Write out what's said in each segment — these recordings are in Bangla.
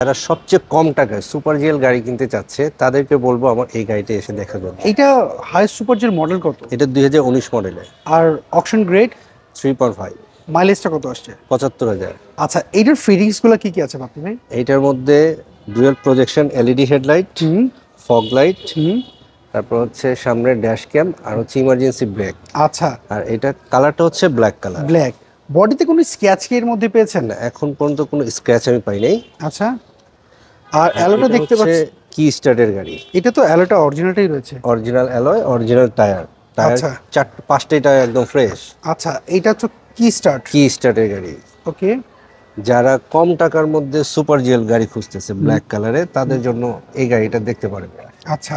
যারা সবচেয়ে কম টাকায় সুপার জিএল গাড়ি কিনতে চাচ্ছে তাদেরকে বলবো আমার এই গাড়িটা এসে দেখা যাবে। এইটা হাইস্ট সুপার জেল মডেল কত? এটা 2019 মডেলের আর অকশন গ্রেড 3.5, মাইলেজটা কত আসছে? 75,000। আচ্ছা, এইটার ফিটিংস গুলো কি কি আছে বাপি ভাই? এইটার মধ্যে ডুয়াল প্রজেকশন এলইডি হেডলাইট, হুম ফগ লাইট, হুম। তারপর হচ্ছে সামনে ড্যাশ ক্যাম আর হচ্ছে ইমার্জেন্সি ব্রেক। আচ্ছা, আর এটা কালারটা হচ্ছে ব্ল্যাক কালার। ব্ল্যাক। বডিতে কোনো স্ক্র্যাচ কি এর মধ্যে পেয়েছেন? না, এখন পর্যন্ত কোনো স্ক্র্যাচ আমি পাই নাই। আচ্ছা, আর অ্যালোটা দেখতে পাচ্ছি। কি স্টার্টের গাড়ি। এটা তো অ্যালোটা অরিজিনালটাই রয়েছে। Original alloy, original tyre. Tyre আচ্ছা। পাঁচটাই টায়ার একদম ফ্রেশ। আচ্ছা, এইটা হচ্ছে কি স্টার্ট। কি স্টার্টের গাড়ি। ওকে। যারা কম টাকার মধ্যে সুপার জিএল গাড়ি খুঁজতেছে ব্ল্যাক কালারে, তাদের জন্য এই গাড়িটা দেখতে পারবে। আচ্ছা,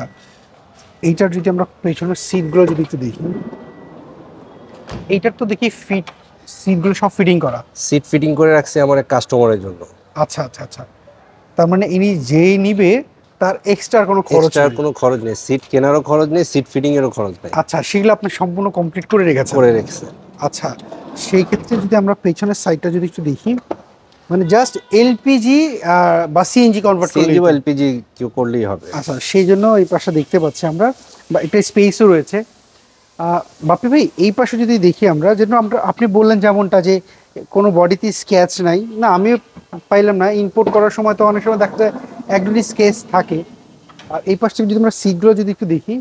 এইটার যদি আমরা পেছনের সিটগুলো যদি একটু দেখি, এইটার তো দেখি সিটগুলো সব ফিটিং করা। সিট ফিটিং করে রাখছে আমার এক কাস্টমারের জন্য। আচ্ছা আচ্ছা আচ্ছা, তার মানে ইনি যেই নিবে তার এক্সট্রা কোনো খরচ এক্সট্রা নেই? কোনো খরচ নেই, সিট কেনারও খরচ নেই, সিট ফিটিং এরও খরচ নেই। আচ্ছা, সেগুলো আপনি সম্পূর্ণ কমপ্লিট করে রেখেছেন? করে রেখেছে। আচ্ছা, সেই ক্ষেত্রে যদি আমরা পেছনের সাইডটা যদি একটু দেখি, মানে জাস্ট এলপিজি বা সিএনজি কনভার্ট করলে। সিএনজি বা এলপিজি কেউ করলেই হবে। আচ্ছা, সেই জন্য এই পাশে দেখতে পাচ্ছি আমরা, বা একটা স্পেসও রয়েছে। বাপি ভাই, এই পাশে যদি দেখি আমরা, যেন আমরা আপনি বললেন যেমনটা যে কোনো বডিতে স্ক্র্যাচ নাই, না আমিও পাইলাম না। ইম্পোর্ট করার সময় তো অনেক সময় দেখা যায় এক দুটি স্ক্র্যাচ থাকে। আর এই পাশে যদি আমরা সিটগুলো যদি একটু দেখি,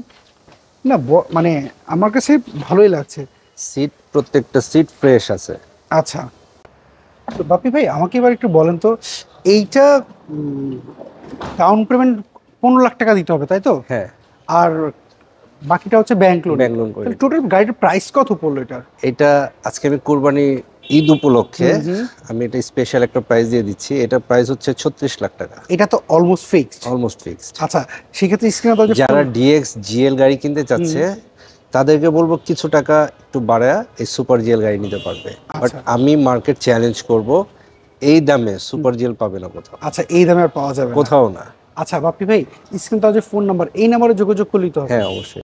না মানে আমার কাছে ভালোই লাগছে। সিট, প্রত্যেকটা সিট ফ্রেশ আছে। আচ্ছা, তো বাপি ভাই আমাকে এবার একটু বলেন তো, এইটা ডাউন পেমেন্ট 15 লাখ টাকা দিতে হবে তাই তো? হ্যাঁ, আর বাকিটা হচ্ছে ব্যাংক লোন। ব্যাংক লোন করে। টোটাল গাড়ির প্রাইস কত পড়লো এটার? এটা আজকে আমি কুরবানি ঈদ উপলক্ষে হুম। আমি এটা স্পেশাল একটা প্রাইস দিয়ে দিচ্ছি। এটা প্রাইস হচ্ছে 36 লাখ টাকা। এটা তো অলমোস্ট ফিক্সড। Almost fixed. আচ্ছা, সেক্ষেত্রে স্ক্রিনে তো যারা ডিএক্স জিএল গাড়ি কিনতে চাচ্ছে তাদেরকে বলবো কিছু টাকা একটু বাড়ায় এই সুপার জিএল গাড়ি নিতে পারবে। বাট আচ্ছা। আমি মার্কেট চ্যালেঞ্জ করব, এই দামে সুপার জিএল পাবে না কোথাও। আচ্ছা, এই দামে আর পাওয়া যাবে না? কোথাও না। আচ্ছা বাপ্পি ভাই, স্ক্রিনে তো যে ফোন নাম্বার, এই নাম্বারে যোগাযোগ করলেই তো হবে? হ্যাঁ, অবশ্যই।